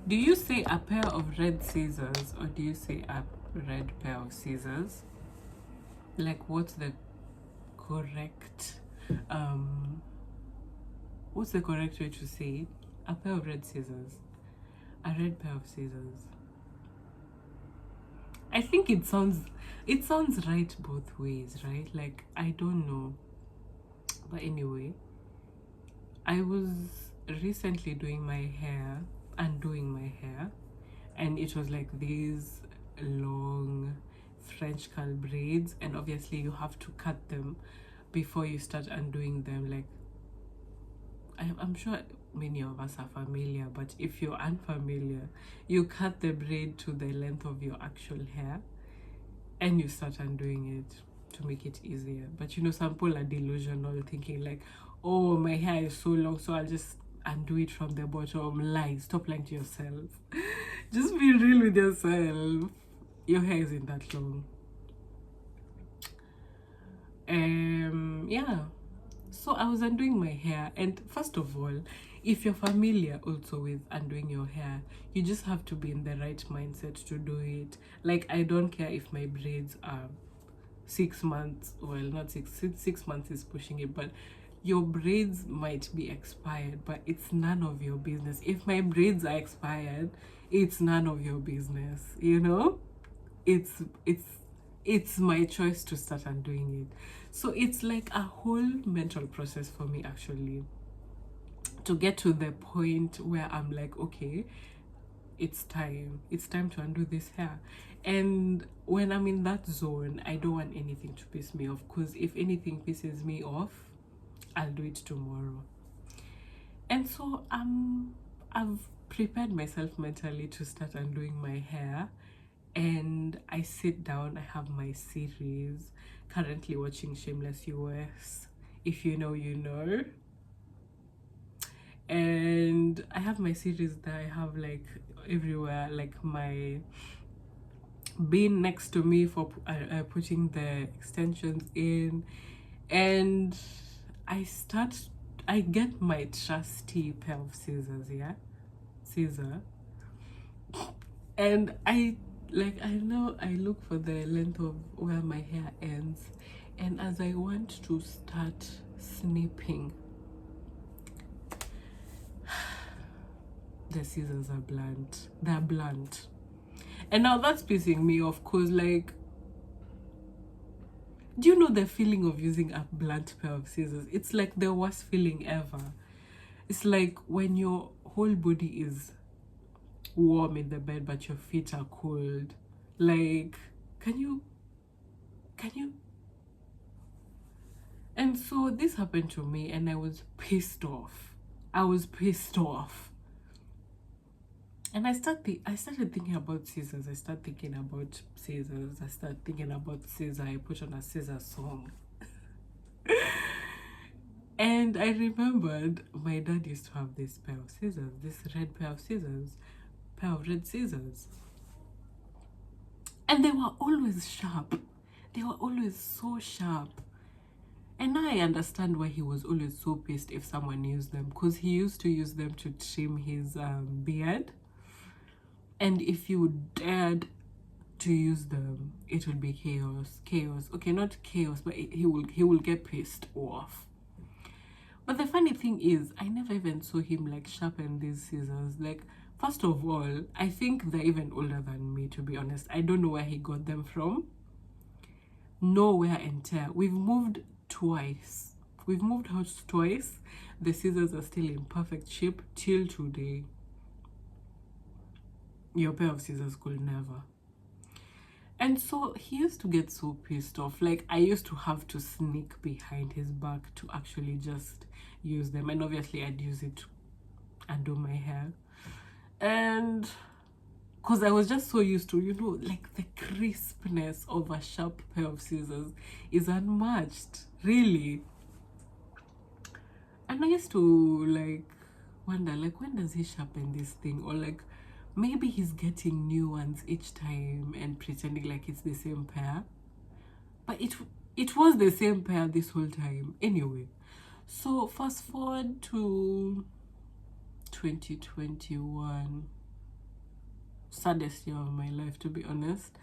Do you say a pair of red scissors or do you say a red pair of scissors? Like, correct um what's the correct way to say it? A pair of red scissors, a red pair of scissors. I think it sounds right both ways, right? Like, I don't know. But anyway, I was recently doing my hair, undoing my hair, and it was like these long French curl braids, and obviously you have to cut them before you start undoing them. Like, I'm sure many of us are familiar, but if you're unfamiliar, you cut the braid to the length of your actual hair and you start undoing it to make it easier. But you know, some people are delusional, thinking like, oh, my hair is so long, so I'll just undo it from the bottom. Lie. Stop lying to yourself. Just be real with yourself. Your hair isn't that long. Yeah, so I was undoing my hair, and first of all, if you're familiar also with undoing your hair, you just have to be in the right mindset to do it. Like, I don't care if my braids are 6 months, well, not 6 months is pushing it, but your braids might be expired, but it's none of your business. If my braids are expired, it's none of your business, you know. It's my choice to start undoing it. So it's like a whole mental process for me, actually, to get to the point where I'm like, okay, it's time to undo this hair. And when I'm in that zone, I don't want anything to piss me off, because if anything pisses me off, I'll do it tomorrow. And so I've prepared myself mentally to start undoing my hair, and I sit down. I have my series, currently watching Shameless US. If you know, you know. And I have my series that I have like everywhere, like my bin next to me for putting the extensions in. And I get my trusty pair of scissors, yeah, scissor, and I know I look for the length of where my hair ends, and as I want to start snipping, the scissors are blunt. They're blunt. And now that's pissing me off, because, like, do you know the feeling of using a blunt pair of scissors? It's like the worst feeling ever. It's like when your whole body is warm in the bed, but your feet are cold. Like, can you? And so this happened to me, and I was pissed off. And I started thinking about scissors. I started thinking about scissor. I put on a scissor song. And I remembered my dad used to have this pair of scissors, this red pair of red scissors. And they were always sharp. They were always so sharp. And now I understand why he was always so pissed if someone used them, because he used to use them to trim his beard. And if you dared to use them, it would be chaos. Okay, not chaos, but he will get pissed off. But the funny thing is, I never even saw him like sharpen these scissors. Like, first of all, I think they're even older than me, to be honest. I don't know where he got them from. Nowhere entire. We've moved twice. We've moved house twice. The scissors are still in perfect shape till today. Your pair of scissors could never. And so he used to get so pissed off. Like, I used to have to sneak behind his back to actually just use them. And obviously I'd use it to undo my hair. And because I was just so used to, you know, like, the crispness of a sharp pair of scissors is unmatched, really. And I used to, like, wonder, like, when does he sharpen this thing? Or, like, maybe he's getting new ones each time and pretending like it's the same pair. But it was the same pair this whole time. Anyway, so fast forward to 2021. saddest year of my life, to be honest.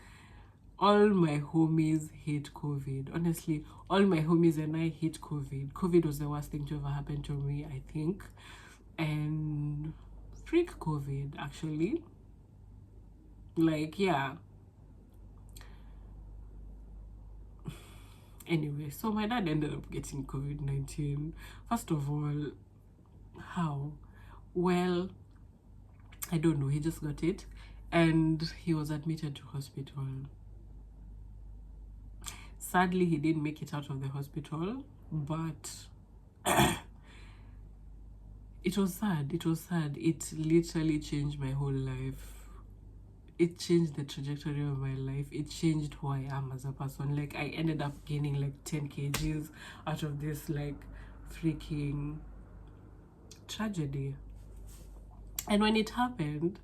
All my homies hate COVID. Honestly, all my homies and I hate COVID. COVID was the worst thing to ever happen to me, I think. And freak COVID, actually. Like, yeah. Anyway, so my dad ended up getting COVID-19. First of all, how? Well, I don't know. He just got it. And he was admitted to hospital. Sadly, he didn't make it out of the hospital, but it was sad. It was sad. It literally changed my whole life. It changed the trajectory of my life. It changed who I am as a person. Like, I ended up gaining like 10 kgs out of this like freaking tragedy. And when it happened,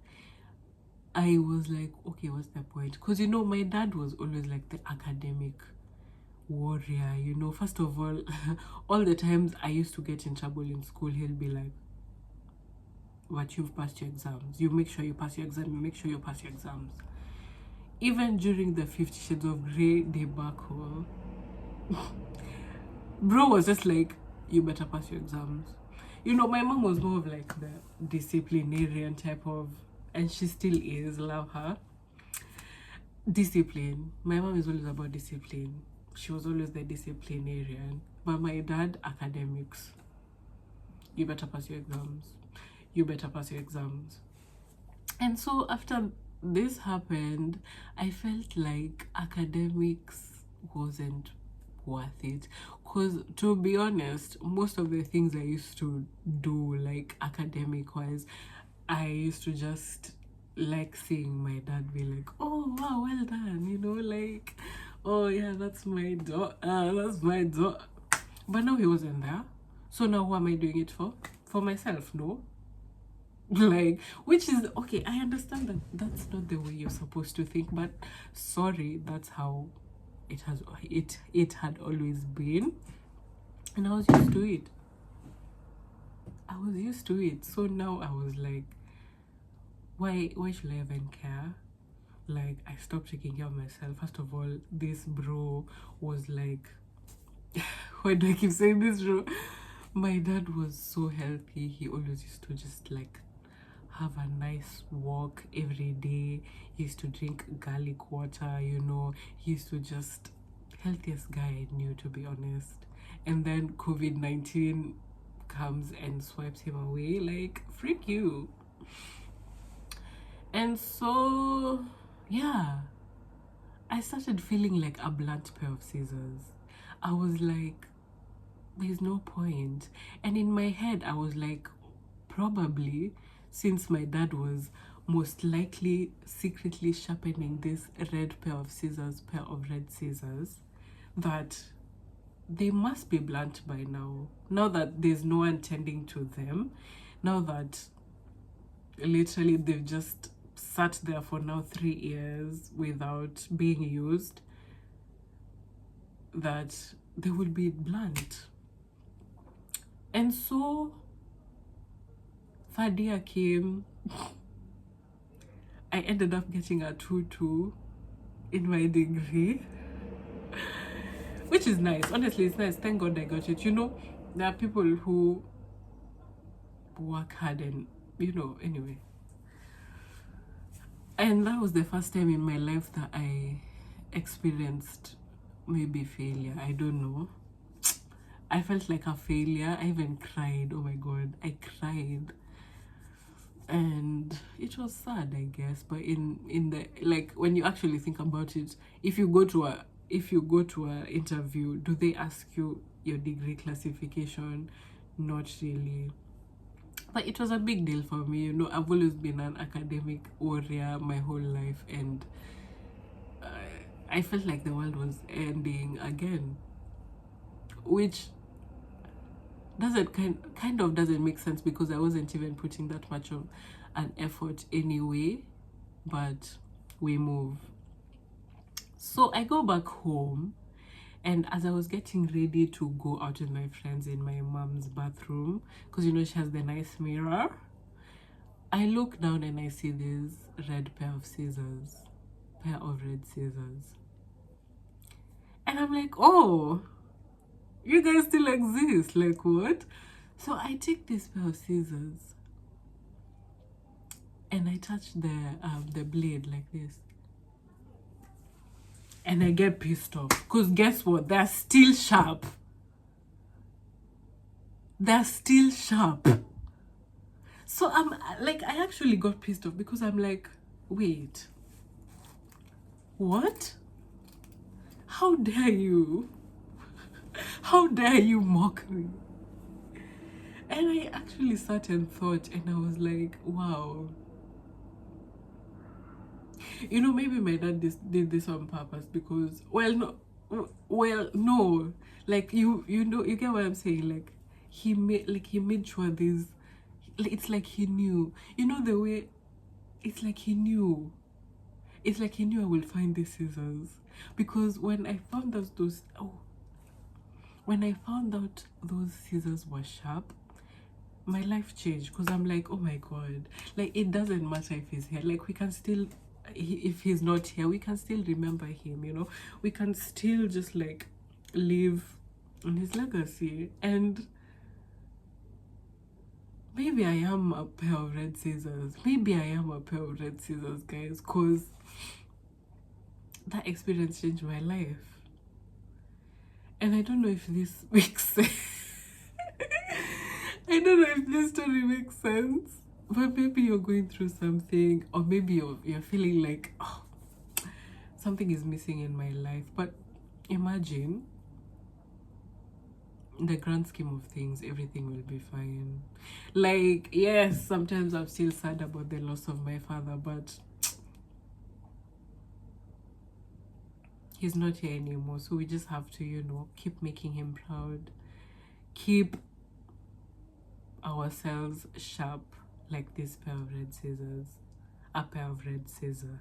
I was like, okay, what's the point? Because, you know, my dad was always like the academic warrior, you know. First of all the times I used to get in trouble in school, he'll be like, but you've passed your exams. You make sure you pass your exam. You make sure you pass your exams. Even during the 50 Shades of Grey debacle, bro was just like, you better pass your exams. You know, my mom was more of like the disciplinarian type of, and she still is, love her. Discipline. My mom is always about discipline. She was always the disciplinarian. But my dad, academics. You better pass your exams. You better pass your exams. And so after this happened, I felt like academics wasn't worth it. Because to be honest, most of the things I used to do, like academic wise, I used to just like seeing my dad be like, oh wow, well done, you know, like, oh yeah, that's my daughter, that's my daughter. But now he wasn't there. So now who am I doing it for? For myself, no? Like, which is okay, I understand that that's not the way you're supposed to think, but sorry, that's how it had always been, and I was used to it. So now I was like, why should I even care? Like, I stopped taking care of myself. First of all, this bro was like, why do I keep saying this, bro? My dad was so healthy. He always used to just like have a nice walk every day. He used to drink garlic water, you know. He used to just, healthiest guy I knew, to be honest. And then COVID-19 comes and swipes him away. Like, freak you. And so, yeah, I started feeling like a blunt pair of scissors. I was like, there's no point. And in my head, I was like, probably, since my dad was most likely secretly sharpening this red pair of red scissors, that they must be blunt by now. Now that there's no one tending to them, now that literally they've just sat there for now 3 years without being used, that they will be blunt. And so third year came. I ended up getting a 2-2 in my degree, which is nice. Honestly, it's nice. Thank God I got it. You know, there are people who work hard and, you know, anyway. And that was the first time in my life that I experienced maybe failure. I don't know. I felt like a failure. I even cried. Oh my God, I cried. And it was sad, I guess. But in the, like, when you actually think about it, if you go to a interview, do they ask you your degree classification? Not really. But it was a big deal for me, you know. I've always been an academic warrior my whole life, and I felt like the world was ending again, which doesn't kind of doesn't make sense, because I wasn't even putting that much of an effort anyway. But we move. So I go back home, and as I was getting ready to go out with my friends in my mom's bathroom, because, you know, she has the nice mirror, I look down and I see this red pair of scissors, and I'm like, oh, you guys still exist, like what? So I take this pair of scissors and I touch the blade like this, and I get pissed off because guess what? They're still sharp. They're still sharp. So I'm like, I actually got pissed off because I'm like, wait, what? How dare you? How dare you mock me? And I actually sat and thought, and I was like, wow. You know, maybe my dad did this on purpose because, well, no, like you know, you get what I'm saying. Like he made sure this. It's like he knew. You know the way. It's like he knew. It's like he knew I will find the scissors because when I found out those scissors were sharp, my life changed because I'm like, oh my god, like it doesn't matter if he's here, like we can still, if he's not here, we can still remember him, you know, we can still just like live on his legacy. And maybe I am a pair of red scissors, guys, because that experience changed my life. And I don't know if this makes sense. I don't know if this story makes sense, but maybe you're going through something, or maybe you're feeling like, oh, something is missing in my life. But imagine, in the grand scheme of things, everything will be fine. Like, yes, sometimes I'm still sad about the loss of my father, but he's not here anymore. So we just have to, you know, keep making him proud, keep ourselves sharp, like this pair of red scissors, a pair of red scissors.